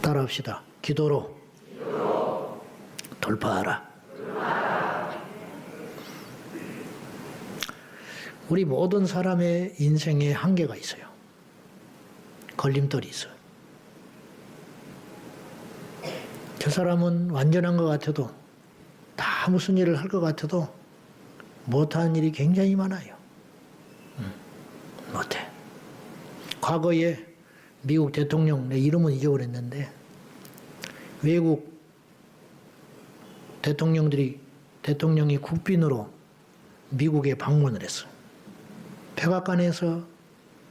따라합시다. 기도로 돌파하라. 우리 모든 사람의 인생에 한계가 있어요. 걸림돌이 있어요. 저 사람은 완전한 것 같아도, 다 무슨 일을 할 것 같아도 못하는 일이 굉장히 많아요. 못해. 과거에 미국 대통령, 내 이름은 잊어버렸는데, 외국 대통령이 국빈으로 미국에 방문을 했어. 백악관에서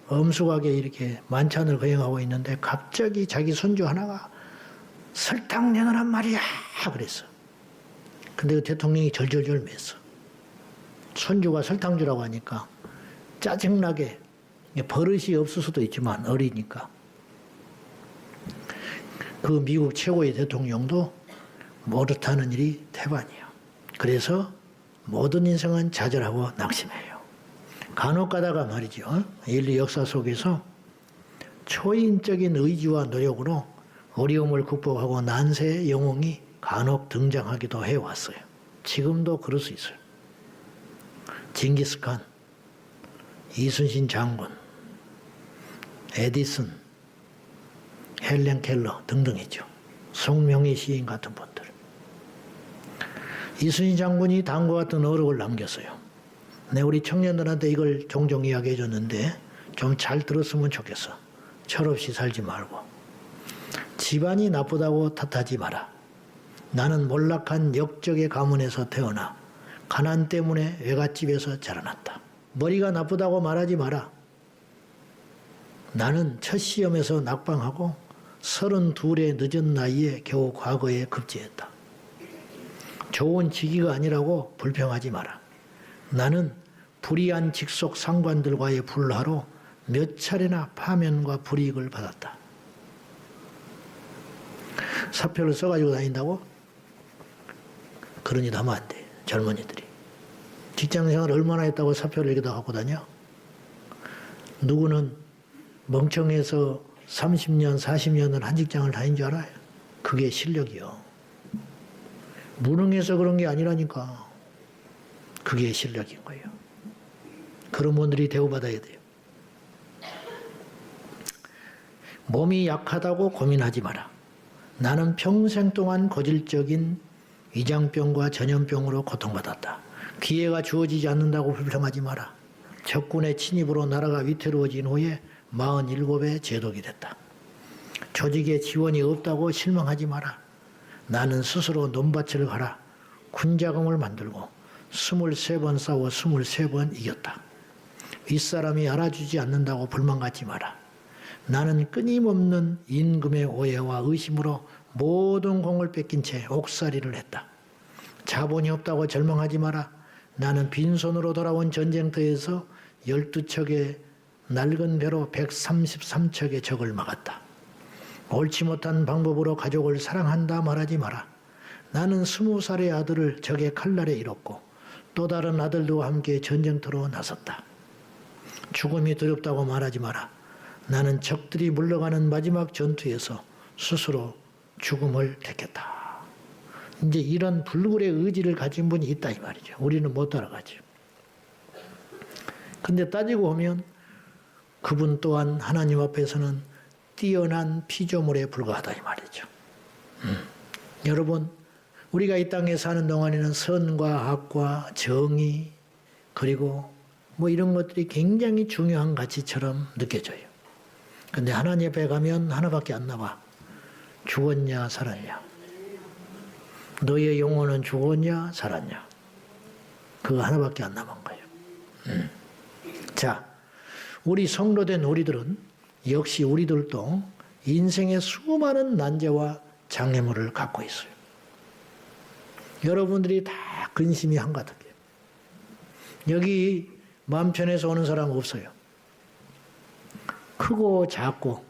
엄숙하게 이렇게 만찬을 거행하고 있는데 갑자기 자기 손주 하나가 설탕 내놓으란 말이야 그랬어. 근데 그 대통령이 절절절 맸어. 손주가 설탕 주라고 하니까 짜증나게, 버릇이 없을 수도 있지만 어리니까, 그 미국 최고의 대통령도 못하는 일이 태반이에요. 그래서 모든 인생은 좌절하고 낙심해요. 간혹 가다가 말이죠, 인류 역사 속에서 초인적인 의지와 노력으로 어려움을 극복하고 난세의 영웅이 간혹 등장하기도 해왔어요. 지금도 그럴 수 있어요. 징기스칸, 이순신 장군, 에디슨, 헬렌 켈러 등등이죠. 송명희 시인 같은 분들. 이순신 장군이 다음과 같은 어록을 남겼어요. 우리 청년들한테 이걸 종종 이야기해 줬는데 좀 잘 들었으면 좋겠어. 철없이 살지 말고. 집안이 나쁘다고 탓하지 마라. 나는 몰락한 역적의 가문에서 태어나 가난 때문에 외갓집에서 자라났다. 머리가 나쁘다고 말하지 마라. 나는 첫 시험에서 낙방하고 32의 늦은 나이에 겨우 과거에 급제했다. 좋은 직위가 아니라고 불평하지 마라. 나는 불의한 직속 상관들과의 불화로 몇 차례나 파면과 불이익을 받았다. 사표를 써가지고 다닌다고? 그런 일 하면 안 돼. 젊은이들이. 직장생활 얼마나 했다고 사표를 여기다 갖고 다녀? 누구는 멍청해서 30년, 40년을 한 직장을 다닌 줄 알아요? 그게 실력이요. 무능해서 그런 게 아니라니까. 그게 실력인 거예요. 그런 분들이 대우받아야 돼요. 몸이 약하다고 고민하지 마라. 나는 평생 동안 고질적인 위장병과 전염병으로 고통받았다. 기회가 주어지지 않는다고 불평하지 마라. 적군의 침입으로 나라가 위태로워진 후에 47에 제독이 됐다. 조직에 지원이 없다고 실망하지 마라. 나는 스스로 논밭을 갈아 군자금을 만들고 23번 싸워 23번 이겼다. 윗사람이 알아주지 않는다고 불만 갖지 마라. 나는 끊임없는 임금의 오해와 의심으로 모든 공을 뺏긴 채 옥살이를 했다. 자본이 없다고 절망하지 마라. 나는 빈손으로 돌아온 전쟁터에서 12척의 낡은 배로 133척의 적을 막았다. 옳지 못한 방법으로 가족을 사랑한다 말하지 마라. 나는 20살의 아들을 적의 칼날에 잃었고 또 다른 아들들과 함께 전쟁터로 나섰다. 죽음이 두렵다고 말하지 마라. 나는 적들이 물러가는 마지막 전투에서 스스로 죽음을 택했다. 이제 이런 불굴의 의지를 가진 분이 있다 이 말이죠. 우리는 못 따라가죠. 근데 따지고 보면 그분 또한 하나님 앞에서는 뛰어난 피조물에 불과하다 이 말이죠. 여러분, 우리가 이 땅에 사는 동안에는 선과 악과 정의 그리고 뭐 이런 것들이 굉장히 중요한 가치처럼 느껴져요. 근데 하나님 앞에 가면 하나밖에 안 나와. 죽었냐 살았냐. 너의 영혼은 죽었냐 살았냐. 그거 하나밖에 안 남은 거예요. 자, 우리 성로된 우리들은 역시 우리들도 인생의 수많은 난제와 장애물을 갖고 있어요. 여러분들이 다 근심이 한가득해요. 여기 마음 편해서 오는 사람 없어요. 크고 작고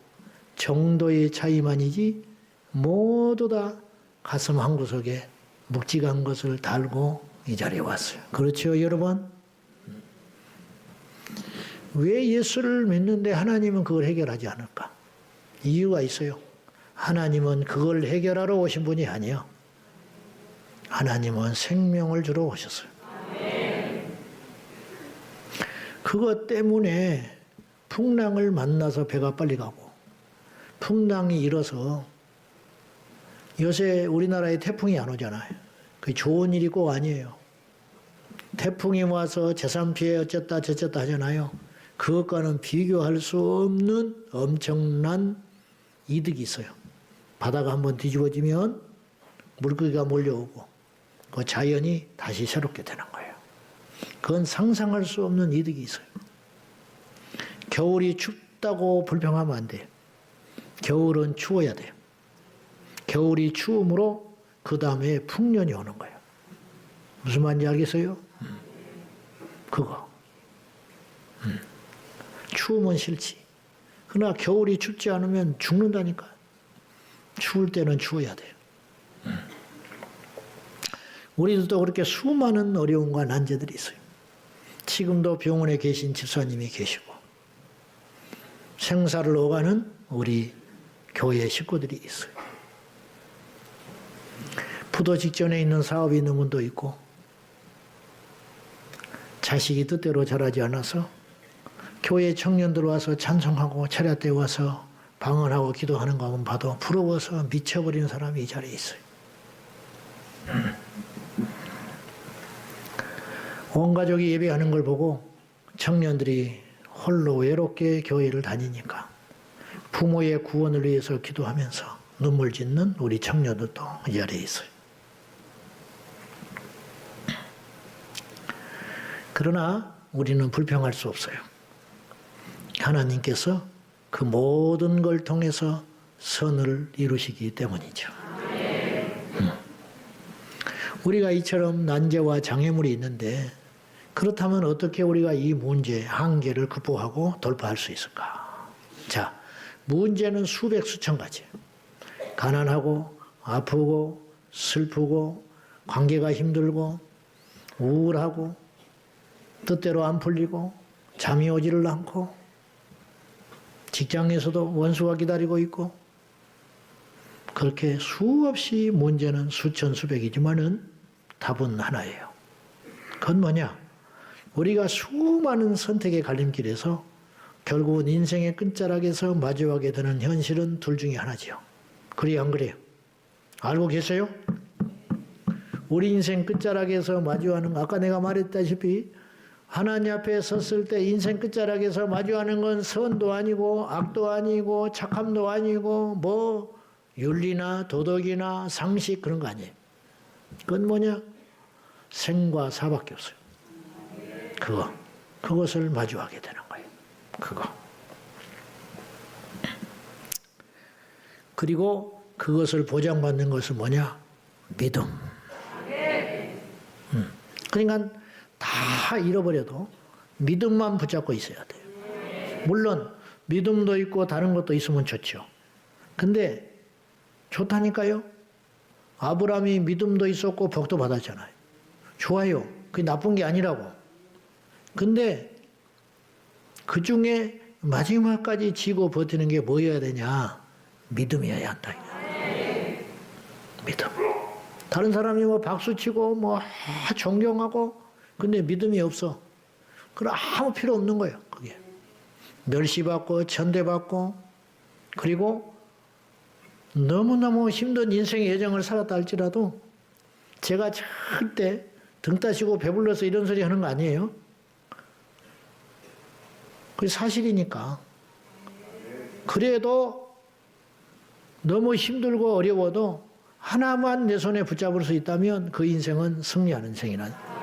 정도의 차이만이지 모두 다 가슴 한구석에 묵직한 것을 달고 이 자리에 왔어요. 그렇죠, 여러분? 왜 예수를 믿는데 하나님은 그걸 해결하지 않을까? 이유가 있어요. 하나님은 그걸 해결하러 오신 분이 아니에요. 하나님은 생명을 주러 오셨어요. 그것 때문에 풍랑을 만나서 배가 빨리 가고, 풍랑이 일어서 요새 우리나라에 태풍이 안 오잖아요. 그게 좋은 일이 꼭 아니에요. 태풍이 와서 재산 피해 어쨌다 저쨌다 하잖아요. 그것과는 비교할 수 없는 엄청난 이득이 있어요. 바다가 한번 뒤집어지면 물고기가 몰려오고 그 자연이 다시 새롭게 되는 거예요. 그건 상상할 수 없는 이득이 있어요. 겨울이 춥다고 불평하면 안 돼요. 겨울은 추워야 돼요. 겨울이 추움으로 그 다음에 풍년이 오는 거예요. 무슨 말인지 알겠어요? 그거. 추우면 싫지. 그러나 겨울이 춥지 않으면 죽는다니까. 추울 때는 추워야 돼요. 우리들도 그렇게 수많은 어려움과 난제들이 있어요. 지금도 병원에 계신 집사님이 계시고, 생사를 오가는 우리 교회 식구들이 있어요. 부도 직전에 있는 사업이 있는 분도 있고, 자식이 뜻대로 자라지 않아서 교회 청년들 와서 찬송하고 차례 때 와서 방언하고 기도하는 것만 봐도 부러워서 미쳐버리는 사람이 이 자리에 있어요. 온 가족이 예배하는 걸 보고 청년들이 홀로 외롭게 교회를 다니니까 부모의 구원을 위해서 기도하면서 눈물 짓는 우리 청년들도 이 자리에 있어요. 그러나 우리는 불평할 수 없어요. 하나님께서 그 모든 걸 통해서 선을 이루시기 때문이죠. 우리가 이처럼 난제와 장애물이 있는데, 그렇다면 어떻게 우리가 이 문제, 한계를 극복하고 돌파할 수 있을까? 자, 문제는 수백 수천 가지예요. 가난하고 아프고 슬프고 관계가 힘들고 우울하고 뜻대로 안 풀리고 잠이 오지를 않고 직장에서도 원수가 기다리고 있고, 그렇게 수없이 문제는 수천 수백이지만은 답은 하나예요. 그건 뭐냐? 우리가 수많은 선택의 갈림길에서 결국은 인생의 끝자락에서 마주하게 되는 현실은 둘 중에 하나지요. 그래요, 안 그래요? 알고 계세요? 우리 인생 끝자락에서 마주하는, 아까 내가 말했다시피 하나님 앞에 섰을 때 인생 끝자락에서 마주하는 건 선도 아니고 악도 아니고 착함도 아니고 뭐 윤리나 도덕이나 상식 그런 거 아니에요. 그건 뭐냐? 생과 사밖에 없어요. 그것을 마주하게 되는 거예요. 그거. 그리고 그것을 보장받는 것은 뭐냐? 믿음. 그러니까 다 잃어버려도 믿음만 붙잡고 있어야 돼요. 물론 믿음도 있고 다른 것도 있으면 좋죠. 근데 좋다니까요. 아브라함이 믿음도 있었고 복도 받았잖아요. 좋아요. 그게 나쁜 게 아니라고. 근데 그 중에 마지막까지 지고 버티는 게 뭐여야 되냐? 믿음이어야 한다. 믿음. 다른 사람이 뭐 박수치고 뭐 존경하고 근데 믿음이 없어. 그럼 아무 필요 없는 거예요. 그게. 멸시받고 천대받고 그리고 너무너무 힘든 인생의 여정을 살았다 할지라도 제가 절대 등 따시고 배불러서 이런 소리 하는 거 아니에요. 그게 사실이니까. 그래도 너무 힘들고 어려워도 하나만 내 손에 붙잡을 수 있다면 그 인생은 승리하는 인생이라.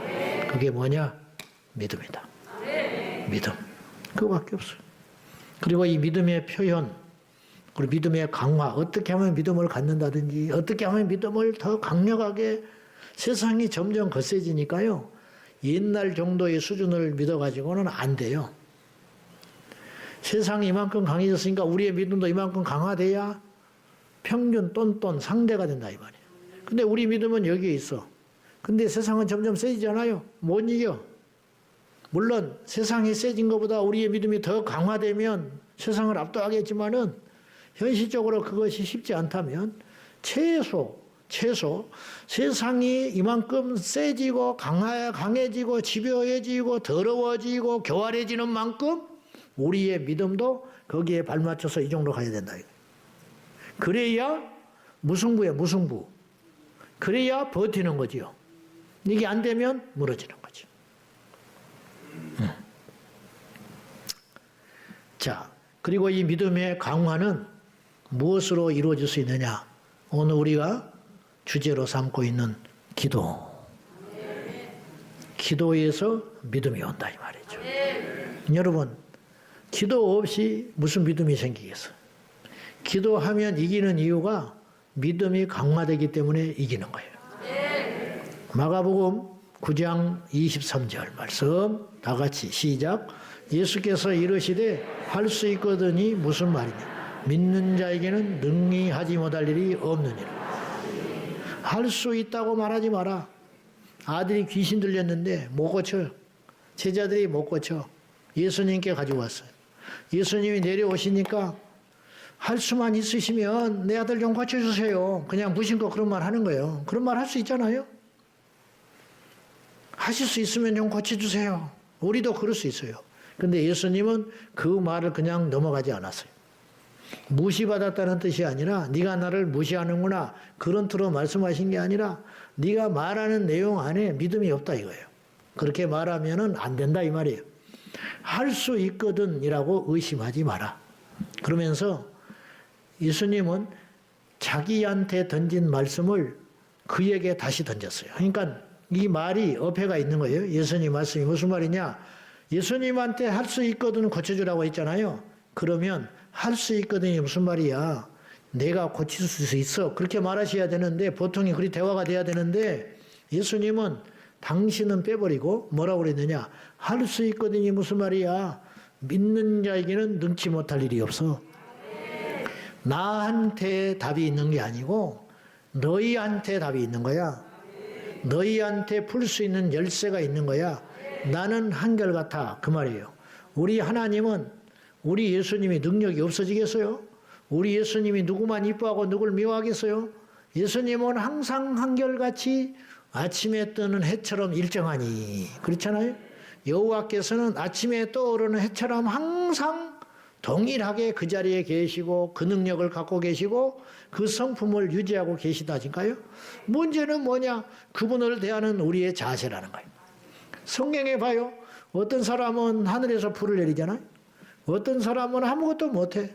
그게 뭐냐? 믿음이다. 믿음. 그거밖에 없어요. 그리고 이 믿음의 표현, 그리고 믿음의 강화, 어떻게 하면 믿음을 갖는다든지, 어떻게 하면 믿음을 더 강력하게, 세상이 점점 거세지니까요. 옛날 정도의 수준을 믿어가지고는 안 돼요. 세상이 이만큼 강해졌으니까 우리의 믿음도 이만큼 강화돼야 평균 똔똔 상대가 된다 이 말이에요. 근데 우리 믿음은 여기에 있어. 근데 세상은 점점 세지잖아요. 못 이겨. 물론 세상이 세진 것보다 우리의 믿음이 더 강화되면 세상을 압도하겠지만은 현실적으로 그것이 쉽지 않다면 최소 세상이 이만큼 세지고 강해지고 집요해지고 더러워지고 교활해지는 만큼 우리의 믿음도 거기에 발맞춰서 이 정도 가야 된다. 그래야 무승부야, 무승부. 그래야 버티는 거지요. 이게 안 되면 무너지는 거죠. 자, 그리고 이 믿음의 강화는 무엇으로 이루어질 수 있느냐? 오늘 우리가 주제로 삼고 있는 기도. 기도에서 믿음이 온다 이 말이죠. 여러분, 기도 없이 무슨 믿음이 생기겠어요? 기도하면 이기는 이유가 믿음이 강화되기 때문에 이기는 거예요. 마가복음 9장 23절 말씀 다 같이 시작. 예수께서 이르시되 할 수 있거든이 무슨 말이냐? 믿는 자에게는 능히 하지 못할 일이 없느니라. 할 수 있다고 말하지 마라. 아들이 귀신 들렸는데 못 고쳐요. 제자들이 못 고쳐. 예수님께 가지고 왔어요. 예수님이 내려오시니까 할 수만 있으시면 내 아들 좀 고쳐주세요. 그냥 무심코 그런 말 하는 거예요. 그런 말 할 수 있잖아요. 하실 수 있으면 좀 고쳐주세요. 우리도 그럴 수 있어요. 근데 예수님은 그 말을 그냥 넘어가지 않았어요. 무시받았다는 뜻이 아니라 네가 나를 무시하는구나 그런 뜻으로 말씀하신 게 아니라 네가 말하는 내용 안에 믿음이 없다 이거예요. 그렇게 말하면은 안 된다 이 말이에요. 할 수 있거든 이라고 의심하지 마라. 그러면서 예수님은 자기한테 던진 말씀을 그에게 다시 던졌어요. 그러니까 이 말이 어폐가 있는 거예요. 예수님 말씀이 무슨 말이냐? 예수님한테 할 수 있거든 고쳐주라고 했잖아요. 그러면 할 수 있거든이 무슨 말이야? 내가 고칠 수 있어. 그렇게 말하셔야 되는데 보통이 그리 대화가 돼야 되는데 예수님은 당신은 빼버리고 뭐라고 그랬느냐? 할 수 있거든이 무슨 말이야? 믿는 자에게는 능치 못할 일이 없어. 나한테 답이 있는 게 아니고 너희한테 답이 있는 거야. 너희한테 풀 수 있는 열쇠가 있는 거야. 나는 한결같아. 그 말이에요. 우리 하나님은 우리 예수님이 능력이 없어지겠어요? 우리 예수님이 누구만 이뻐하고 누굴 미워하겠어요? 예수님은 항상 한결같이 아침에 뜨는 해처럼 일정하니. 그렇잖아요? 여호와께서는 아침에 떠오르는 해처럼 항상 동일하게 그 자리에 계시고 그 능력을 갖고 계시고 그 성품을 유지하고 계시다니까요. 문제는 뭐냐? 그분을 대하는 우리의 자세라는 거예요. 성경에 봐요. 어떤 사람은 하늘에서 불을 내리잖아요. 어떤 사람은 아무것도 못해.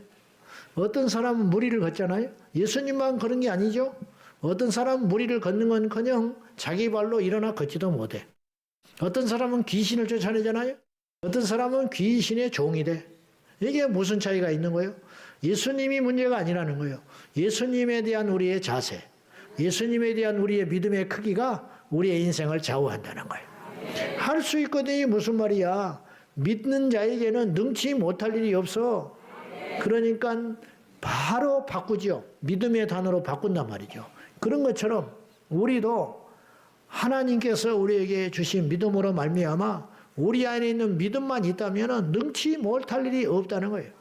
어떤 사람은 무리를 걷잖아요. 예수님만 그런 게 아니죠. 어떤 사람은 무리를 걷는 건커녕 자기 발로 일어나 걷지도 못해. 어떤 사람은 귀신을 쫓아내잖아요. 어떤 사람은 귀신의 종이 돼. 이게 무슨 차이가 있는 거예요? 예수님이 문제가 아니라는 거예요. 예수님에 대한 우리의 자세, 예수님에 대한 우리의 믿음의 크기가 우리의 인생을 좌우한다는 거예요. 할 수 있거든요. 무슨 말이야? 믿는 자에게는 능치 못할 일이 없어. 그러니까 바로 바꾸죠. 믿음의 단어로 바꾼단 말이죠. 그런 것처럼 우리도 하나님께서 우리에게 주신 믿음으로 말미암아 우리 안에 있는 믿음만 있다면 능치 못할 일이 없다는 거예요.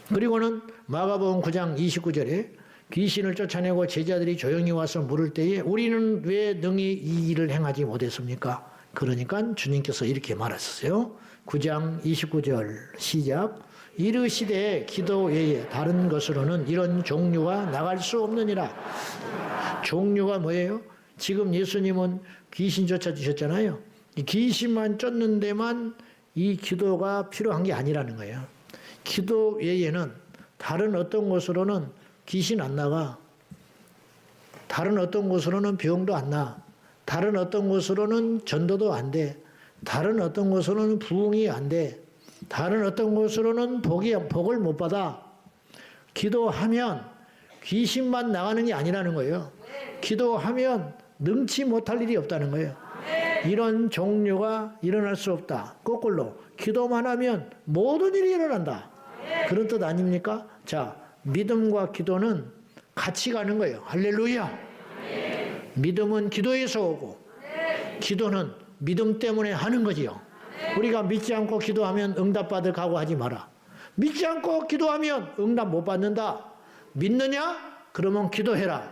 그리고는 마가복음 9장 29절에 귀신을 쫓아내고 제자들이 조용히 와서 물을 때에 우리는 왜 능히 이 일을 행하지 못했습니까? 그러니까 주님께서 이렇게 말하셨어요. 9장 29절 시작. 이르시되 기도 외에 다른 것으로는 이런 종류가 나갈 수 없느니라. 종류가 뭐예요? 지금 예수님은 귀신 쫓아주셨잖아요. 이 귀신만 쫓는 데만 이 기도가 필요한 게 아니라는 거예요. 기도 외에는 다른 어떤 곳으로는 귀신 안 나가. 다른 어떤 곳으로는 병도 안 나. 다른 어떤 곳으로는 전도도 안 돼. 다른 어떤 곳으로는 부흥이 안 돼. 다른 어떤 곳으로는 복을 못 받아. 기도하면 귀신만 나가는 게 아니라는 거예요. 기도하면 능치 못할 일이 없다는 거예요. 이런 종류가 일어날 수 없다. 거꾸로 기도만 하면 모든 일이 일어난다. 그런 뜻 아닙니까? 자, 믿음과 기도는 같이 가는 거예요. 할렐루야. 믿음은 기도에서 오고 기도는 믿음 때문에 하는 거지요. 우리가 믿지 않고 기도하면 응답받을 각오하지 마라. 믿지 않고 기도하면 응답 못 받는다. 믿느냐? 그러면 기도해라.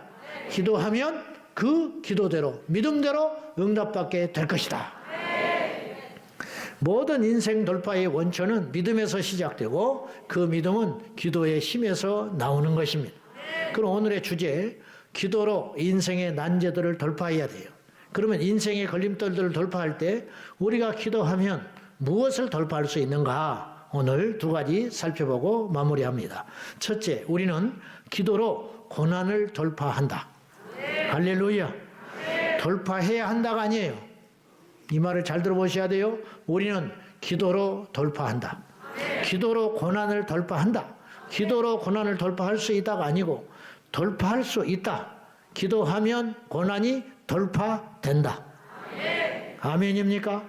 기도하면 그 기도대로, 믿음대로 응답받게 될 것이다. 모든 인생 돌파의 원천은 믿음에서 시작되고 그 믿음은 기도의 힘에서 나오는 것입니다. 그럼 오늘의 주제, 기도로 인생의 난제들을 돌파해야 돼요. 그러면 인생의 걸림돌들을 돌파할 때 우리가 기도하면 무엇을 돌파할 수 있는가? 오늘 두 가지 살펴보고 마무리합니다. 첫째, 우리는 기도로 고난을 돌파한다. 할렐루야. 돌파해야 한다가 아니에요. 이 말을 잘 들어보셔야 돼요. 우리는 기도로 돌파한다. 기도로 고난을 돌파한다. 기도로 고난을 돌파할 수 있다가 아니고 돌파할 수 있다. 기도하면 고난이 돌파된다. 아멘입니까?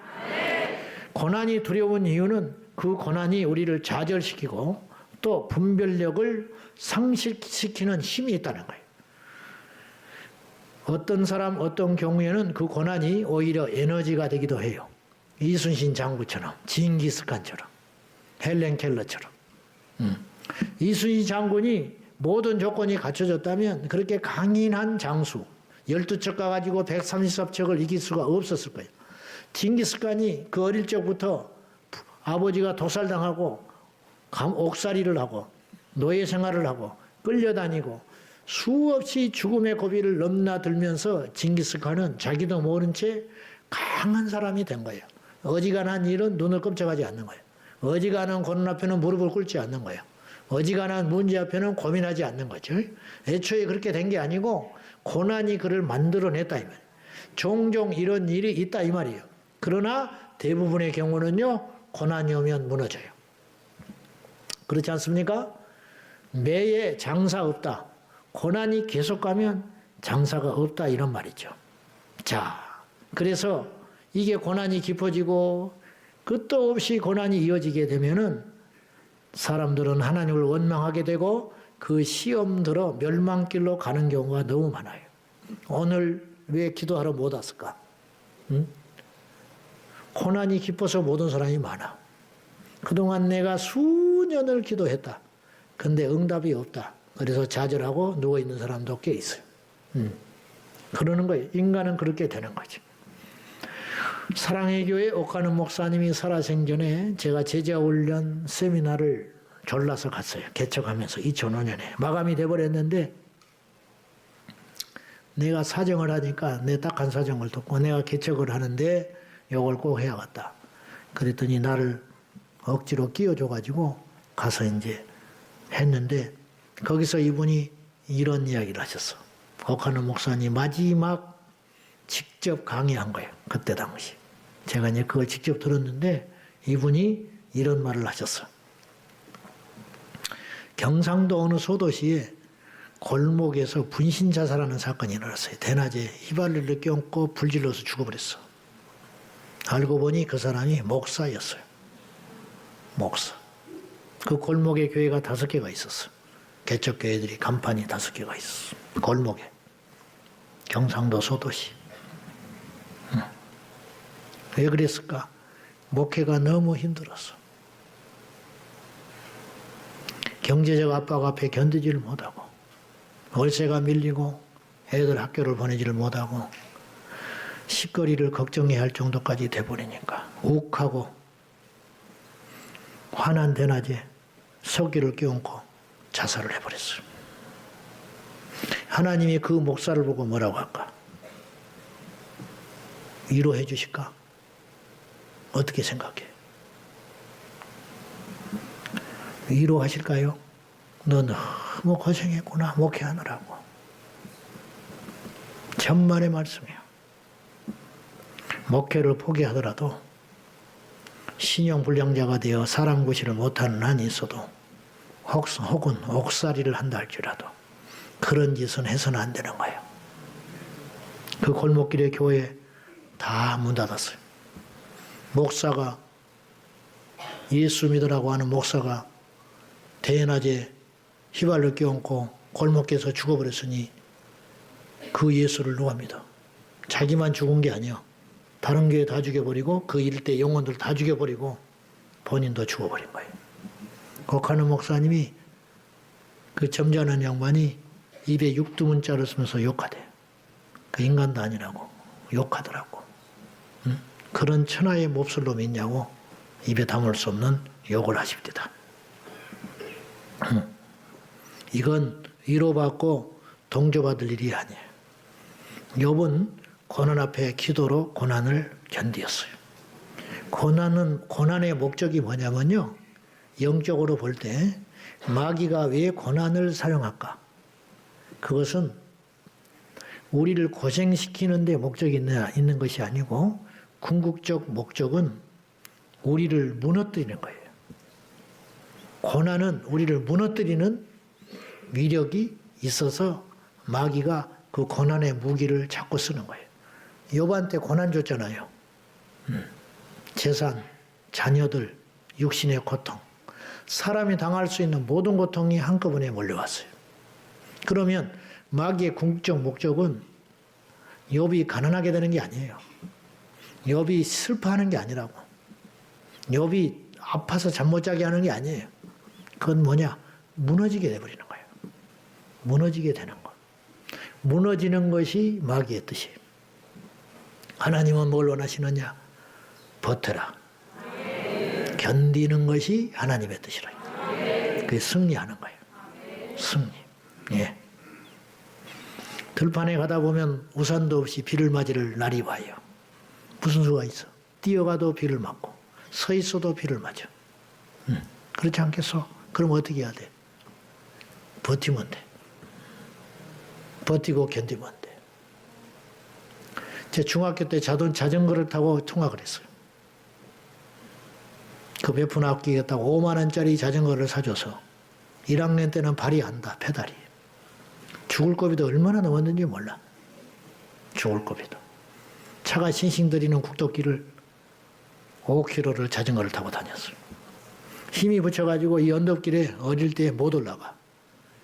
고난이 두려운 이유는 그 고난이 우리를 좌절시키고 또 분별력을 상실시키는 힘이 있다는 거예요. 어떤 사람, 어떤 경우에는 그 고난이 오히려 에너지가 되기도 해요. 이순신 장군처럼, 징기스칸처럼, 헬렌 켈러처럼. 이순신 장군이 모든 조건이 갖춰졌다면 그렇게 강인한 장수, 12척 가가지고 130척을 이길 수가 없었을 거예요. 징기스칸이 그 어릴 적부터 아버지가 도살당하고 옥살이를 하고 노예 생활을 하고 끌려다니고 수없이 죽음의 고비를 넘나들면서 징기스칸은 자기도 모른 채 강한 사람이 된 거예요. 어지간한 일은 눈을 끔찍하지 않는 거예요. 어지간한 고난 앞에는 무릎을 꿇지 않는 거예요. 어지간한 문제 앞에는 고민하지 않는 거죠. 애초에 그렇게 된 게 아니고 고난이 그를 만들어냈다 이 말이에요. 종종 이런 일이 있다 이 말이에요. 그러나 대부분의 경우는요, 고난이 오면 무너져요. 그렇지 않습니까? 매에 장사 없다. 고난이 계속 가면 장사가 없다 이런 말이죠. 자, 그래서 이게 고난이 깊어지고 끝도 없이 고난이 이어지게 되면은 사람들은 하나님을 원망하게 되고 그 시험들어 멸망길로 가는 경우가 너무 많아요. 오늘 왜 기도하러 못 왔을까? 응? 고난이 깊어서 못 온 사람이 많아. 그동안 내가 수년을 기도했다. 근데 응답이 없다. 그래서 좌절하고 누워있는 사람도 꽤 있어요. 그러는 거예요. 인간은 그렇게 되는 거죠. 사랑의 교회 옥하는 목사님이 살아생전에 제가 제자훈련 세미나를 졸라서 갔어요. 개척하면서 2005년에. 마감이 돼버렸는데 내가 사정을 하니까 내 딱한 사정을 듣고 내가 개척을 하는데 이걸 꼭 해야겠다. 그랬더니 나를 억지로 끼워줘가지고 가서 이제 했는데 거기서 이분이 이런 이야기를 하셨어. 옥하는 목사님 마지막 직접 강의한 거예요. 그때 당시. 제가 이제 그걸 직접 들었는데 이분이 이런 말을 하셨어. 경상도 어느 소도시에 골목에서 분신 자살하는 사건이 일어났어요. 대낮에 휘발유를 껴안고 불질러서 죽어버렸어. 알고 보니 그 사람이 목사였어요. 목사. 그 골목에 교회가 5개가 있었어. 개척교회들이 간판이 5개가 있었어. 골목에. 경상도 소도시. 왜 그랬을까? 목회가 너무 힘들었어. 경제적 압박 앞에 견디지를 못하고 월세가 밀리고 애들 학교를 보내지를 못하고 식거리를 걱정해야 할 정도까지 돼버리니까 욱하고 환한 대낮에 석유를 끼얹고 자살을 해버렸어요. 하나님이 그 목사를 보고 뭐라고 할까? 위로해 주실까? 어떻게 생각해? 위로하실까요? 너 너무 고생했구나 목회하느라고. 천만의 말씀이에요. 목회를 포기하더라도 신용불량자가 되어 사람 구실을 못하는 한이 있어도 혹은 옥살이를 한다 할지라도 그런 짓은 해서는 안 되는 거예요. 그 골목길의 교회 다 문 닫았어요. 목사가 예수 믿으라고 하는 목사가 대낮에 휘발유 껴안고 골목에서 죽어버렸으니 그 예수를 누가 믿어? 자기만 죽은 게 아니야. 다른 교회 다 죽여버리고 그 일대 영혼들 다 죽여버리고 본인도 죽어버린 거예요. 곡하는 목사님이 그 점잖은 양반이 입에 육두문자를 쓰면서 욕하대. 그 인간도 아니라고 욕하더라고. 응? 그런 천하의 몹쓸 놈이 있냐고 입에 담을 수 없는 욕을 하십니다. 이건 위로받고 동조받을 일이 아니에요. 욥은 고난 앞에 기도로 고난을 견디었어요. 고난의 목적이 뭐냐면요. 영적으로 볼 때 마귀가 왜 고난을 사용할까? 그것은 우리를 고생시키는 데 목적이 있는 것이 아니고 궁극적 목적은 우리를 무너뜨리는 거예요. 고난은 우리를 무너뜨리는 위력이 있어서 마귀가 그 고난의 무기를 자꾸 쓰는 거예요. 욥한테 고난 줬잖아요. 재산, 자녀들, 육신의 고통, 사람이 당할 수 있는 모든 고통이 한꺼번에 몰려왔어요. 그러면 마귀의 궁극적 목적은 욥이 가난하게 되는 게 아니에요. 욥이 슬퍼하는 게 아니라고. 욥이 아파서 잠 못 자게 하는 게 아니에요. 그건 뭐냐? 무너지게 돼버리는 거예요. 무너지게 되는 거. 무너지는 것이 마귀의 뜻이에요. 하나님은 뭘 원하시느냐? 버텨라. 견디는 것이 하나님의 뜻이라. 그게 승리하는 거예요. 승리. 예. 들판에 가다 보면 우산도 없이 비를 맞을 날이 와요. 무슨 수가 있어? 뛰어가도 비를 맞고 서 있어도 비를 맞아. 그렇지 않겠어? 그럼 어떻게 해야 돼? 버티면 돼. 버티고 견디면 돼. 제 중학교 때 자전거를 타고 통학을 했어요. 그 몇 푼 아끼겠다고 5만 원짜리 자전거를 사줘서 1학년 때는 발이 안 닿아, 페달이. 죽을 고비도 얼마나 넘었는지 몰라. 죽을 고비도. 차가 싱싱거리는 국도길을 5km를 자전거를 타고 다녔어요. 힘이 붙여가지고 이 언덕길에 어릴 때 못 올라가.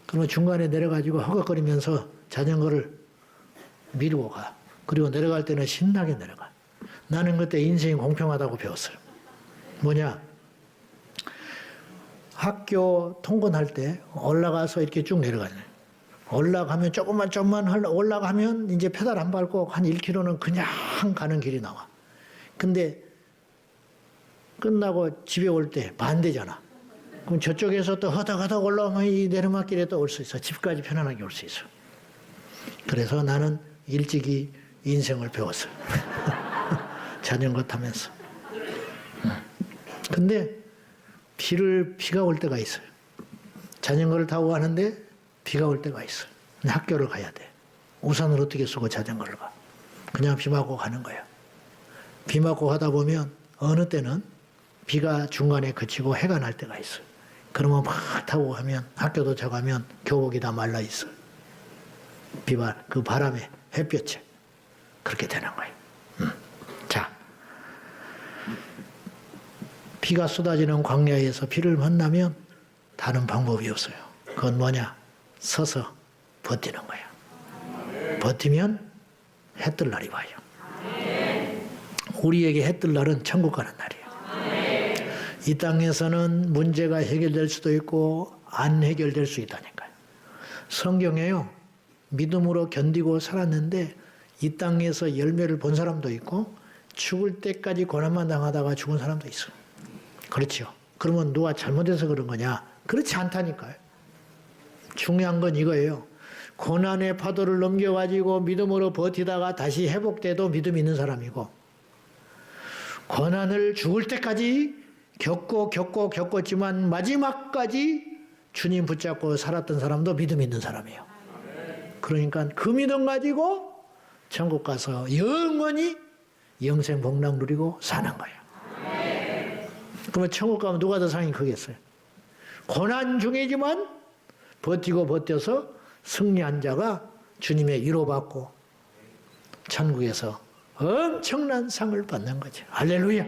그러면 중간에 내려가지고 허걱거리면서 자전거를 밀고 가. 그리고 내려갈 때는 신나게 내려가. 나는 그때 인생이 공평하다고 배웠어요. 뭐냐? 학교 통근할 때 올라가서 이렇게 쭉 내려가잖아요. 올라가면 조금만 올라가면 이제 페달 안 밟고 한 1km는 그냥 가는 길이 나와. 근데 끝나고 집에 올 때 반대잖아. 그럼 저쪽에서 또 허덕허덕 올라오면 이 내리막길에 또 올 수 있어. 집까지 편안하게 올 수 있어. 그래서 나는 일찍이 인생을 배웠어요. 자전거 타면서. 근데 비가 올 때가 있어요. 자전거를 타고 가는데 비가 올 때가 있어요. 학교를 가야 돼. 우산을 어떻게 쓰고 자전거를 가? 그냥 비 맞고 가는 거야. 비 맞고 가다 보면 어느 때는 비가 중간에 그치고 해가 날 때가 있어요. 그러면 막 타고 가면 학교 도착하면 교복이 다 말라 있어요. 그 바람에 햇볕에 그렇게 되는 거예요. 자, 비가 쏟아지는 광야에서 비를 만나면 다른 방법이 없어요. 그건 뭐냐? 서서 버티는 거야. 버티면 해 뜰 날이 와요. 우리에게 해 뜰 날은 천국 가는 날이에요. 이 땅에서는 문제가 해결될 수도 있고 안 해결될 수 있다니까요. 성경에요. 믿음으로 견디고 살았는데 이 땅에서 열매를 본 사람도 있고 죽을 때까지 고난만 당하다가 죽은 사람도 있어요. 그렇죠. 그러면 누가 잘못해서 그런 거냐? 그렇지 않다니까요. 중요한 건 이거예요. 고난의 파도를 넘겨가지고 믿음으로 버티다가 다시 회복돼도 믿음 있는 사람이고, 고난을 죽을 때까지 겪었지만 마지막까지 주님 붙잡고 살았던 사람도 믿음 있는 사람이에요. 그러니까 그 믿음 가지고 천국 가서 영원히 영생 복락 누리고 사는 거예요. 그러면 천국 가면 누가 더 상이 크겠어요? 고난 중이지만 버텨서 승리한 자가 주님의 위로받고 천국에서 엄청난 상을 받는 거죠. 할렐루야.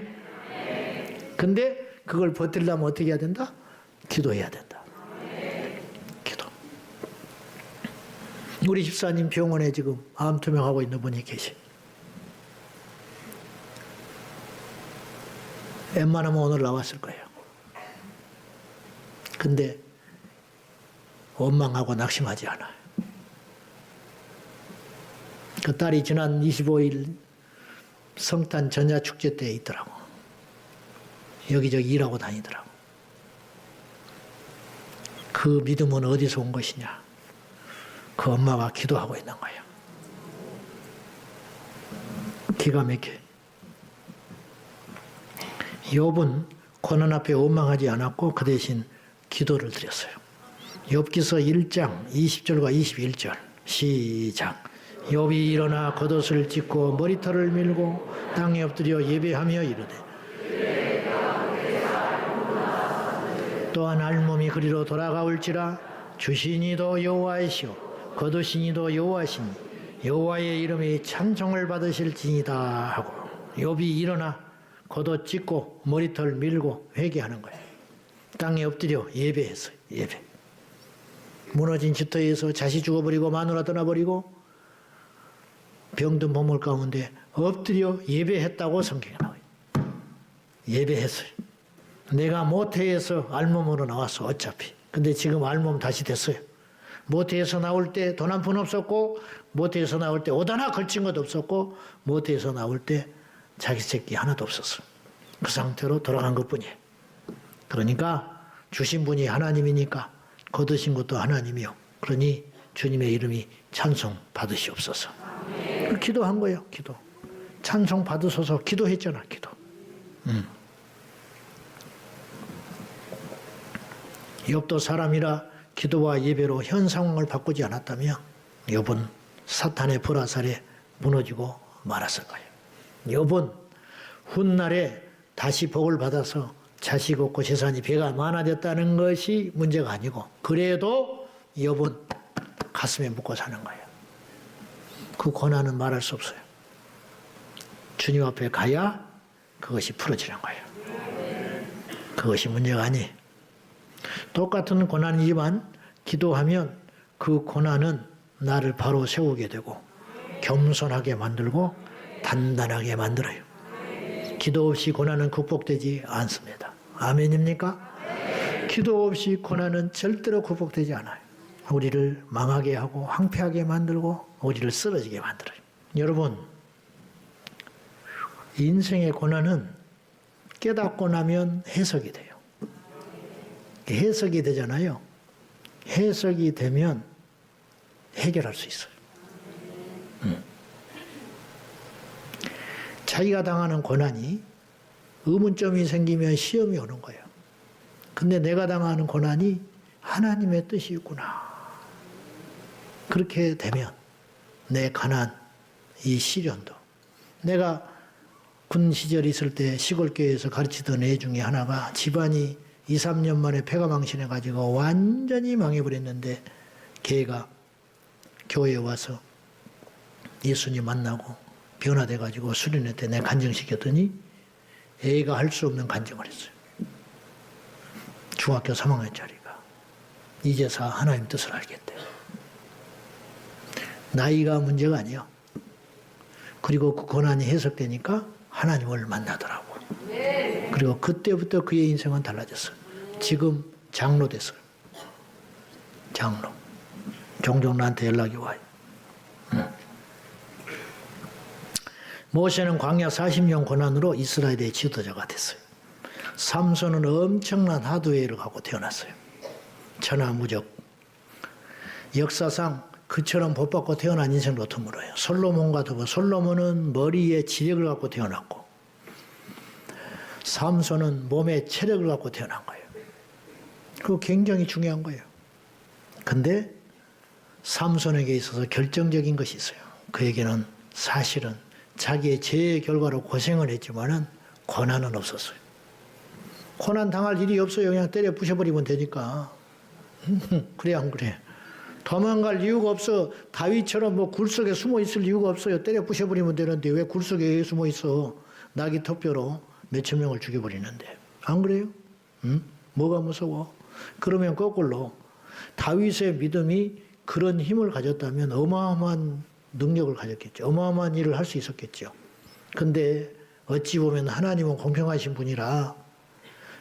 근데 그걸 버티려면 어떻게 해야 된다? 기도해야 된다. 기도. 우리 집사님 병원에 지금 암 투명하고 있는 분이 계시. 웬만하면 오늘 나왔을 거예요. 근데 원망하고 낙심하지 않아요. 그 딸이 지난 25일 성탄 전야축제 때 있더라고. 여기저기 일하고 다니더라고. 그 믿음은 어디서 온 것이냐? 그 엄마가 기도하고 있는 거예요. 기가 막혀. 욥은 고난 앞에 원망하지 않았고 그 대신 기도를 드렸어요. 욥기서 1장 20절과 21절 시작. 욥이 일어나 겉옷을 찢고 머리털을 밀고 땅에 엎드려 예배하며 이르되 또한 알몸이 그리로 돌아가올지라 주시니도 여호와이시오 거두시니도 여호와시니 여호와의 이름이 찬송을 받으실지니다 하고 욥이 일어나 겉옷 찢고 머리털 밀고 회개하는 거예요. 땅에 엎드려 예배했어요. 예배. 무너진 집터에서 자식 죽어버리고 마누라 떠나버리고 병든 몸을 가운데 엎드려 예배했다고 성경에 나와요. 예배했어요. 내가 모태에서 알몸으로 나왔어 어차피. 근데 지금 알몸 다시 됐어요. 모태에서 나올 때 돈 한 푼 없었고 모태에서 나올 때 옷 하나 걸친 것도 없었고 모태에서 나올 때 자기 새끼 하나도 없었어. 그 상태로 돌아간 것뿐이에요. 그러니까 주신 분이 하나님이니까 거두신 것도 하나님이요. 그러니 주님의 이름이 찬송 받으시옵소서. 기도한 거예요. 기도. 찬송 받으소서 기도했잖아. 기도. 욥도 사람이라 기도와 예배로 현 상황을 바꾸지 않았다면 욥은 사탄의 불화살에 무너지고 말았을 거예요. 욥은 훗날에 다시 복을 받아서 자식 없고 재산이 배가 많아졌다는 것이 문제가 아니고 그래도 욥은 가슴에 묻고 사는 거예요. 그 고난은 말할 수 없어요. 주님 앞에 가야 그것이 풀어지는 거예요. 그것이 문제가 아니에요. 똑같은 고난이지만 기도하면 그 고난은 나를 바로 세우게 되고 겸손하게 만들고 단단하게 만들어요. 기도 없이 고난은 극복되지 않습니다. 아멘입니까? 기도 없이 고난은 절대로 극복되지 않아요. 우리를 망하게 하고 황폐하게 만들고 우리를 쓰러지게 만들어요. 여러분, 인생의 고난은 깨닫고 나면 해석이 돼요. 해석이 되잖아요. 해석이 되면 해결할 수 있어요. 자기가 당하는 고난이 의문점이 생기면 시험이 오는 거예요. 근데 내가 당하는 고난이 하나님의 뜻이 있구나. 그렇게 되면 내 가난, 이 시련도 내가 군 시절 있을 때 시골교회에서 가르치던 애 중에 하나가 집안이 2, 3년 만에 폐가 망신해가지고 완전히 망해버렸는데 걔가 교회에 와서 예수님 만나고 변화돼가지고 수련회 때 내가 간증시켰더니 애가 할 수 없는 간증을 했어요. 중학교 3학년짜리가 이제서 하나님 뜻을 알겠대. 나이가 문제가 아니야. 그리고 그 고난이 해석되니까 하나님을 만나더라고. 그리고 그때부터 그의 인생은 달라졌어요. 지금 장로 됐어요. 장로. 종종 나한테 연락이 와요. 모세는 광야 40년 고난으로 이스라엘의 지도자가 됐어요. 삼손은 엄청난 하드웨어를 갖고 태어났어요. 천하무적. 역사상 그처럼 복받고 태어난 인생도 드물어요. 솔로몬과 더불어 솔로몬은 머리에 지력을 갖고 태어났고 삼손은 몸에 체력을 갖고 태어난 거예요. 그거 굉장히 중요한 거예요. 근데 삼손에게 있어서 결정적인 것이 있어요. 그에게는 사실은 자기의 죄의 결과로 고생을 했지만은 고난은 없었어요. 고난 당할 일이 없어요. 그냥 때려 부셔버리면 되니까. 그래 안 그래? 도망갈 이유가 없어. 다윗처럼 뭐 굴 속에 숨어 있을 이유가 없어요. 때려 부셔버리면 되는데 왜 굴 속에 숨어 있어? 낙이 턱뼈로 몇천 명을 죽여버리는데. 안 그래요? 응? 뭐가 무서워? 그러면 거꾸로 다윗의 믿음이 그런 힘을 가졌다면 어마어마한 능력을 가졌겠죠. 어마어마한 일을 할 수 있었겠죠. 근데 어찌 보면 하나님은 공평하신 분이라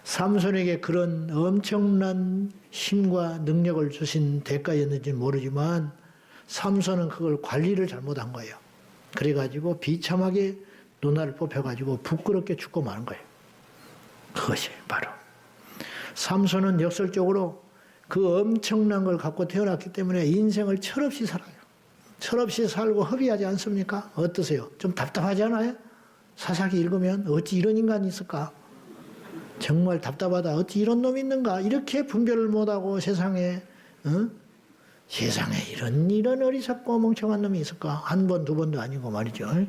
삼손에게 그런 엄청난 힘과 능력을 주신 대가였는지 모르지만 삼손은 그걸 관리를 잘못한 거예요. 그래가지고 비참하게 누나를 뽑혀가지고 부끄럽게 죽고 마는 거예요. 그것이 바로 삼손은 역설적으로 그 엄청난 걸 갖고 태어났기 때문에 인생을 철없이 살아요. 철없이 살고 허비하지 않습니까? 어떠세요? 좀 답답하지 않아요? 사사기 읽으면 어찌 이런 인간이 있을까? 정말 답답하다. 어찌 이런 놈이 있는가? 이렇게 분별을 못하고 세상에 세상에 이런 어리석고 멍청한 놈이 있을까? 한 번, 두 번도 아니고 말이죠.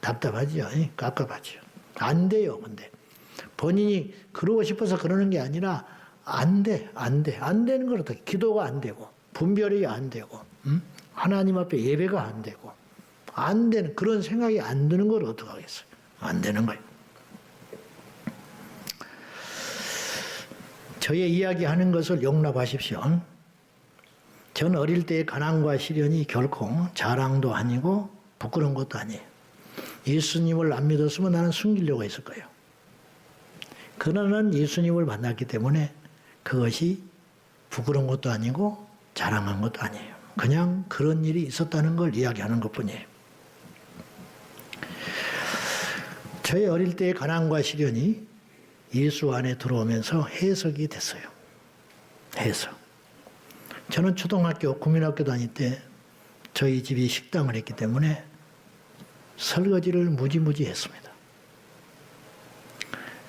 답답하죠. 깝깝하죠. 안 돼요. 근데 본인이 그러고 싶어서 그러는 게 아니라 안 돼. 안 되는 걸 어떻게? 기도가 안 되고 분별이 안 되고 하나님 앞에 예배가 안 되고 안 되는 그런 생각이 안 드는 걸 어떻게 하겠어요? 안 되는 거예요. 저의 이야기하는 것을 용납하십시오. 전 어릴 때의 가난과 시련이 결코 자랑도 아니고 부끄러운 것도 아니에요. 예수님을 안 믿었으면 나는 숨기려고 했을 거예요. 그러나 나는 예수님을 만났기 때문에 그것이 부끄러운 것도 아니고 자랑한 것도 아니에요. 그냥 그런 일이 있었다는 걸 이야기하는 것뿐이에요. 저의 어릴 때의 가난과 시련이 예수 안에 들어오면서 해석이 됐어요. 해석. 저는 초등학교, 국민학교 다닐 때 저희 집이 식당을 했기 때문에 설거지를 무지무지 했습니다.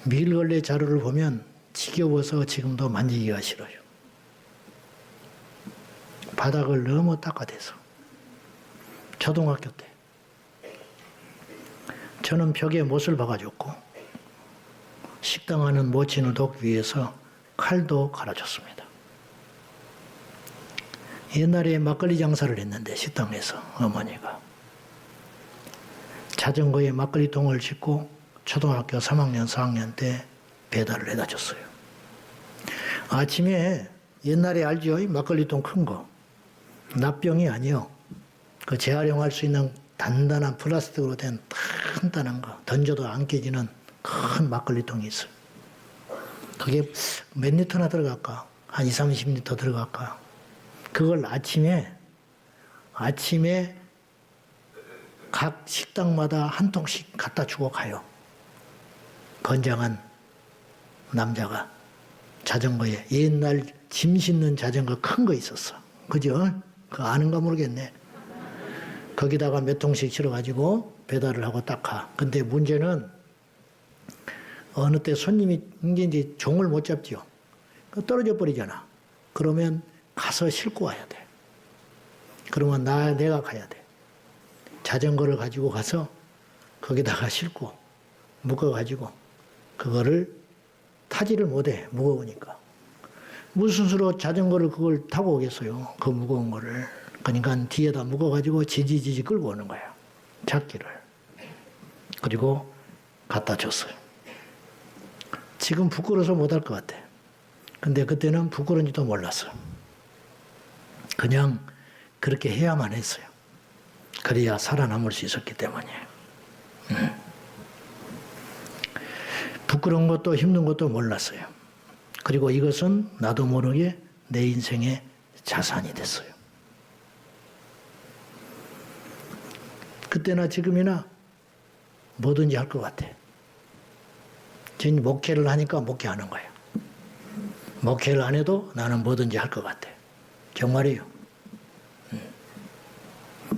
밀걸레 자루를 보면 지겨워서 지금도 만지기가 싫어요. 바닥을 너무 닦아대서. 초등학교 때. 저는 벽에 못을 박아줬고 식당 하는 모치는 독 위에서 칼도 갈아줬습니다. 옛날에 막걸리 장사를 했는데 식당에서 어머니가 자전거에 막걸리통을 싣고 초등학교 3학년, 4학년 때 배달을 해다 줬어요. 아침에 옛날에 알죠? 막걸리통 큰 거. 납병이 아니요. 그 재활용할 수 있는 단단한 플라스틱으로 된 단단한 거. 던져도 안 깨지는 큰 막걸리통이 있어요. 그게 몇 리터나 들어갈까? 한 20, 30리터 들어갈까? 그걸 아침에 각 식당마다 한 통씩 갖다 주고 가요. 건장한 남자가 자전거에 옛날 짐 싣는 자전거 큰 거 있었어. 그죠? 그거 아는가 모르겠네. 거기다가 몇 통씩 실어가지고 배달을 하고 딱 가. 근데 문제는 어느 때 손님이 이제 종을 못 잡지요. 떨어져 버리잖아. 그러면 가서 싣고 와야 돼. 그러면 내가 가야 돼. 자전거를 가지고 가서 거기다가 싣고 묶어가지고 그거를 타지를 못해. 무거우니까. 무슨 수로 자전거를 그걸 타고 오겠어요. 그 무거운 거를. 그러니까 뒤에다 묶어가지고 지지지지 끌고 오는 거야. 작기를. 그리고 갖다 줬어요. 지금 부끄러워서 못할 것 같아. 근데 그때는 부끄러운지도 몰랐어요. 그냥 그렇게 해야만 했어요. 그래야 살아남을 수 있었기 때문이에요. 부끄러운 것도 힘든 것도 몰랐어요. 그리고 이것은 나도 모르게 내 인생의 자산이 됐어요. 그때나 지금이나 뭐든지 할 것 같아. 지금 목회를 하니까 목회하는 거예요. 목회를 안 해도 나는 뭐든지 할 것 같아. 정말이에요.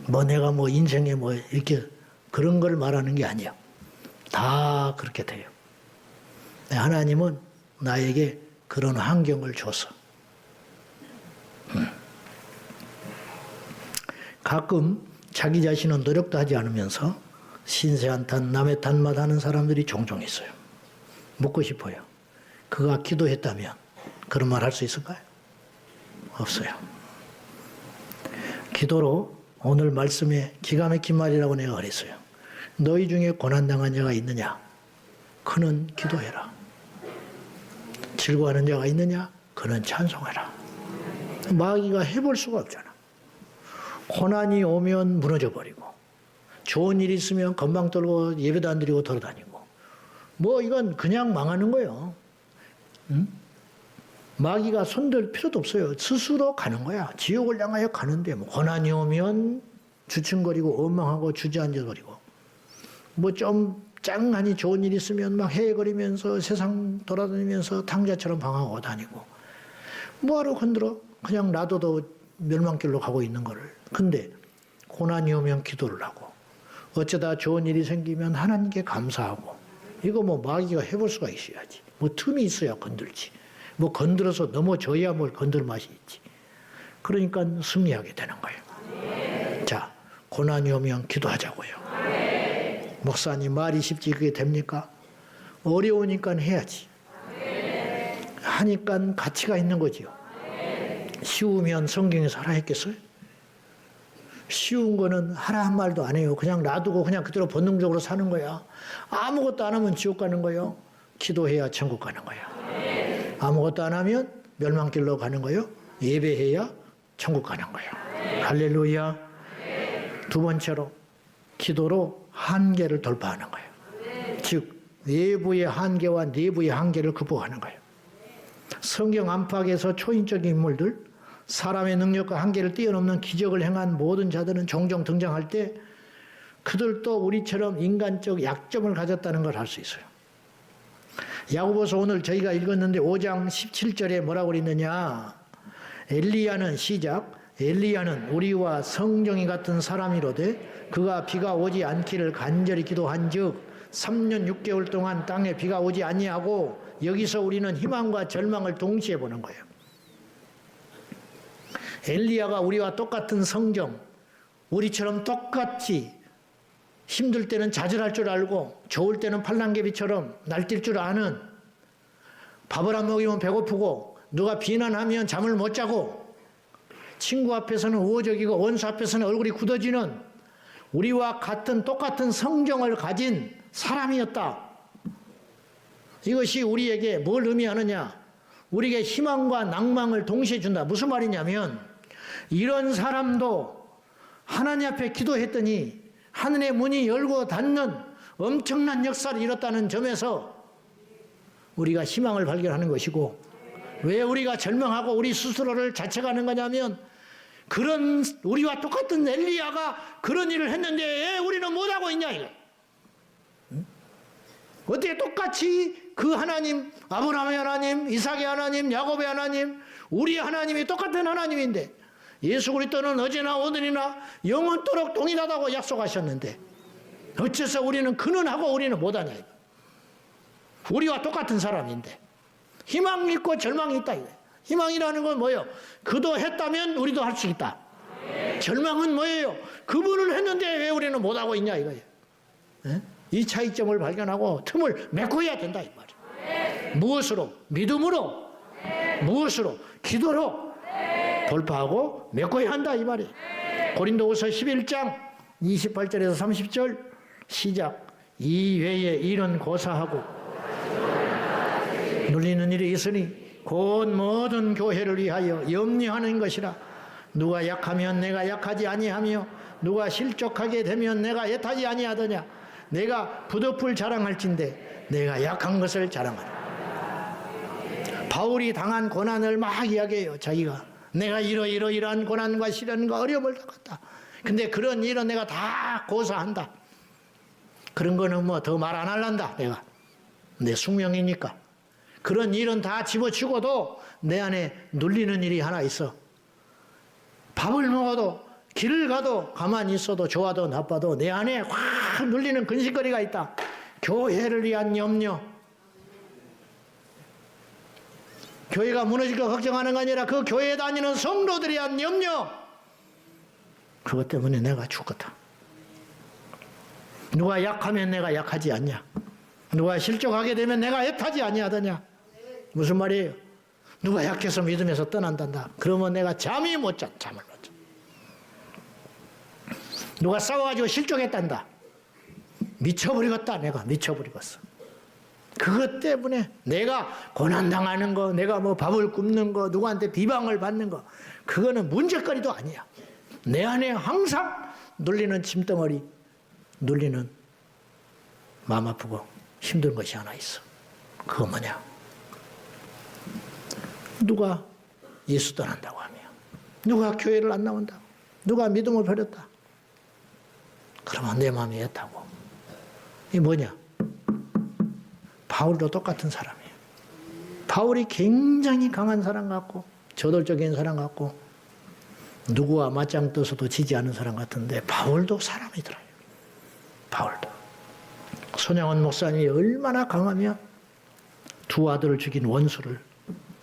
뭐 내가 뭐 인생에 뭐 이렇게 그런 걸 말하는 게 아니야. 다 그렇게 돼요. 하나님은 나에게 그런 환경을 줬어. 가끔 자기 자신은 노력도 하지 않으면서 신세한탄, 남의 탓만 하는 사람들이 종종 있어요. 묻고 싶어요. 그가 기도했다면 그런 말 할 수 있을까요? 없어요. 기도로 오늘 말씀에 기가 막힌 말이라고 내가 그랬어요. 너희 중에 고난당한 자가 있느냐? 그는 기도해라. 즐거워하는 자가 있느냐? 그는 찬송해라. 마귀가 해볼 수가 없잖아. 고난이 오면 무너져 버리고 좋은 일이 있으면 건방 떨고 예배도 안 드리고 돌아다니고 뭐 이건 그냥 망하는 거예요. 응? 마귀가 손댈 필요도 없어요. 스스로 가는 거야. 지옥을 향하여 가는데 뭐 고난이 오면 주춤거리고 원망하고 주저앉아버리고 뭐 좀 짱하니 좋은 일 있으면 막 헤헤거리면서 세상 돌아다니면서 탕자처럼 방황하고 다니고 뭐하러 건드려? 그냥 놔둬도 멸망길로 가고 있는 거를. 근데 고난이 오면 기도를 하고 어쩌다 좋은 일이 생기면 하나님께 감사하고 이거 뭐 마귀가 해볼 수가 있어야지. 뭐 틈이 있어야 건들지. 뭐 건드려서 넘어져야 뭘 건들 맛이 있지. 그러니까 승리하게 되는 거예요. 자, 고난이 오면 기도하자고요. 목사님 말이 쉽지 그게 됩니까? 어려우니까 해야지. 하니까 가치가 있는 거지요. 쉬우면 성경에서 하라 했겠어요? 쉬운 거는 하라 한 말도 안 해요. 그냥 놔두고 그냥 그대로 본능적으로 사는 거야. 아무것도 안 하면 지옥 가는 거예요. 기도해야 천국 가는 거야. 아무것도 안 하면 멸망길로 가는 거예요. 예배해야 천국 가는 거예요. 할렐루야. 두 번째로 기도로 한계를 돌파하는 거예요. 즉 외부의 한계와 내부의 한계를 극복하는 거예요. 성경 안팎에서 초인적인 인물들, 사람의 능력과 한계를 뛰어넘는 기적을 행한 모든 자들은 종종 등장할 때 그들도 우리처럼 인간적 약점을 가졌다는 걸 알 수 있어요. 야고보서 오늘 저희가 읽었는데 5장 17절에 뭐라고 그랬느냐. 엘리야는 시작. 엘리야는 우리와 성정이 같은 사람이로되 그가 비가 오지 않기를 간절히 기도한즉 3년 6개월 동안 땅에 비가 오지 아니하고 여기서 우리는 희망과 절망을 동시에 보는 거예요. 엘리야가 우리와 똑같은 성정, 우리처럼 똑같이 힘들 때는 좌절할 줄 알고 좋을 때는 팔랑개비처럼 날뛸 줄 아는, 밥을 안 먹이면 배고프고 누가 비난하면 잠을 못 자고 친구 앞에서는 우호적이고 원수 앞에서는 얼굴이 굳어지는 우리와 같은 똑같은 성정을 가진 사람이었다. 이것이 우리에게 뭘 의미하느냐. 우리에게 희망과 낭망을 동시에 준다. 무슨 말이냐면 이런 사람도 하나님 앞에 기도했더니 하늘의 문이 열고 닫는 엄청난 역사를 이뤘다는 점에서 우리가 희망을 발견하는 것이고, 왜 우리가 절망하고 우리 스스로를 자책하는 거냐면 그런 우리와 똑같은 엘리야가 그런 일을 했는데 왜 우리는 못하고 있냐 이거. 어떻게 똑같이 그 하나님, 아브라함의 하나님, 이삭의 하나님, 야곱의 하나님, 우리 하나님이 똑같은 하나님인데 예수 그리스도는 어제나 오늘이나 영원토록 동일하다고 약속하셨는데 어째서 우리는 그는 하고 우리는 못하냐 이거. 우리와 똑같은 사람인데 희망이 있고 절망이 있다 이거. 희망이라는 건 뭐예요? 그도 했다면 우리도 할 수 있다. 절망은 뭐예요? 그분을 했는데 왜 우리는 못하고 있냐 이거예요. 네? 이 차이점을 발견하고 틈을 메꿔야 된다 이 말이에요. 무엇으로? 믿음으로. 무엇으로? 기도로 돌파하고 메꿔야 한다 이 말이에요. 고린도후서 11장 28절에서 30절 시작. 이 외에 일은 고사하고 눌리는 일이 있으니 곧 모든 교회를 위하여 염려하는 것이라. 누가 약하면 내가 약하지 아니하며 누가 실족하게 되면 내가 애타지 아니하더냐. 내가 붓엎을 자랑할진대 내가 약한 것을 자랑하라. 바울이 당한 고난을 막 이야기해요. 자기가 내가 이러한 고난과 시련과 어려움을 겪었다. 근데 그런 일은 내가 다 고사한다. 그런 거는 뭐 더 말 안 할란다. 내가 내 숙명이니까. 그런 일은 다 집어치고도 내 안에 눌리는 일이 하나 있어. 밥을 먹어도 길을 가도 가만히 있어도 좋아도 나빠도 내 안에 확 눌리는 근심거리가 있다. 교회를 위한 염려. 교회가 무너질까 걱정하는 거 아니라 그 교회에 다니는 성도들에 대한 염려. 그것 때문에 내가 죽었다. 누가 약하면 내가 약하지 않냐. 누가 실족하게 되면 내가 애타지 아니하더냐. 무슨 말이에요? 누가 약해서 믿음에서 떠난단다. 그러면 내가 잠이 못 자. 잠을 못 자. 누가 싸워가지고 실족했단다. 미쳐버리겠다. 내가 미쳐버리겠어. 그것 때문에 내가 고난당하는 거, 내가 뭐 밥을 굶는 거, 누구한테 비방을 받는 거, 그거는 문제거리도 아니야. 내 안에 항상 눌리는 짐덩어리, 눌리는 마음 아프고 힘든 것이 하나 있어. 그거 뭐냐? 누가 예수 떠난다고 하며, 누가 교회를 안 나온다고, 누가 믿음을 버렸다. 그러면 내 마음이 애타고. 이게 뭐냐? 바울도 똑같은 사람이에요. 바울이 굉장히 강한 사람 같고 저돌적인 사람 같고 누구와 맞짱 떠서도 지지 않은 사람 같은데 바울도 사람이더라고요. 바울도. 손양원 목사님이 얼마나 강하며 두 아들을 죽인 원수를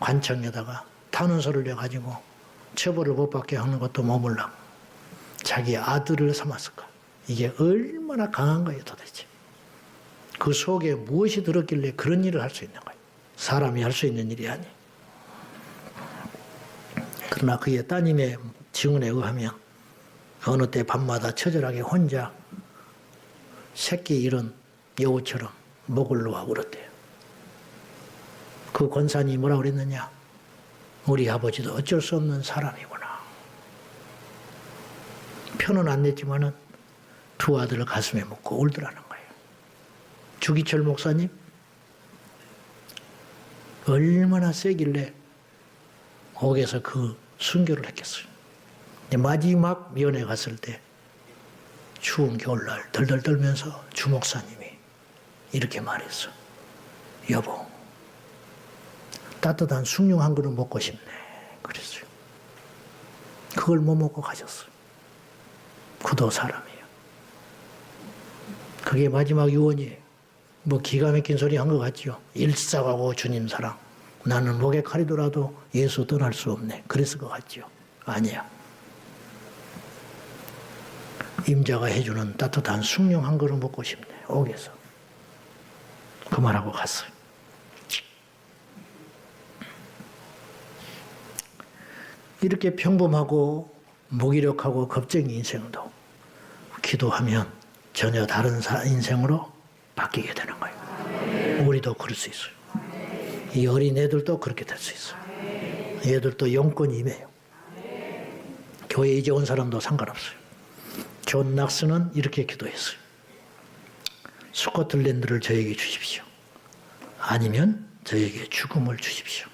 관청에다가 탄원서를 내가지고 처벌을 못 받게 하는 것도 머물라고 자기 아들을 삼았을까. 이게 얼마나 강한 거예요 도대체. 그 속에 무엇이 들었길래 그런 일을 할 수 있는 거예요. 사람이 할 수 있는 일이 아니에요. 그러나 그의 따님의 증언에 의하면 어느 때 밤마다 처절하게 혼자 새끼 잃은 여우처럼 목을 놓아 울었대요. 그 권사님이 뭐라고 그랬느냐? 우리 아버지도 어쩔 수 없는 사람이구나. 표는 안 냈지만은 두 아들을 가슴에 묻고 울더라는 거예요. 주기철 목사님 얼마나 세길래 옥에서 그 순교를 했겠어요. 마지막 면회 갔을 때 추운 겨울날 덜덜 떨면서 주 목사님이 이렇게 말했어. 여보, 따뜻한 숭늉 한 그릇 먹고 싶네. 그랬어요. 그걸 못 먹고 가셨어요. 그도 사람이에요. 그게 마지막 유언이에요. 뭐 기가 막힌 소리 한 것 같죠. 일사하고 주님 사랑. 나는 목에 칼이더라도 예수 떠날 수 없네. 그랬을 것 같죠. 아니야. 임자가 해주는 따뜻한 숭늉 한 그릇 먹고 싶네. 옥에서. 그 말하고 갔어요. 이렇게 평범하고 무기력하고 겁쟁이 인생도 기도하면 전혀 다른 인생으로 바뀌게 되는 거예요. 우리도 그럴 수 있어요. 이 어린 애들도 그렇게 될 수 있어요. 얘들도 영권이 임해요. 교회 이제 온 사람도 상관없어요. 존 낙스는 이렇게 기도했어요. 스코틀랜드를 저에게 주십시오. 아니면 저에게 죽음을 주십시오.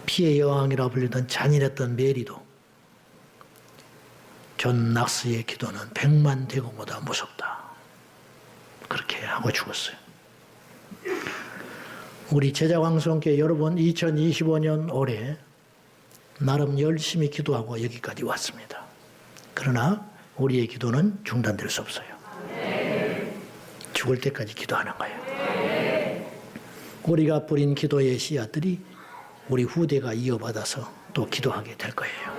피의 여왕이라 불리던 잔인했던 메리도 존 낙스의 기도는 100만 대군보다 무섭다. 그렇게 하고 죽었어요. 우리 제자광성교회 여러분 2025년 올해 나름 열심히 기도하고 여기까지 왔습니다. 그러나 우리의 기도는 중단될 수 없어요. 죽을 때까지 기도하는 거예요. 우리가 뿌린 기도의 씨앗들이 우리 후대가 이어받아서 또 기도하게 될 거예요.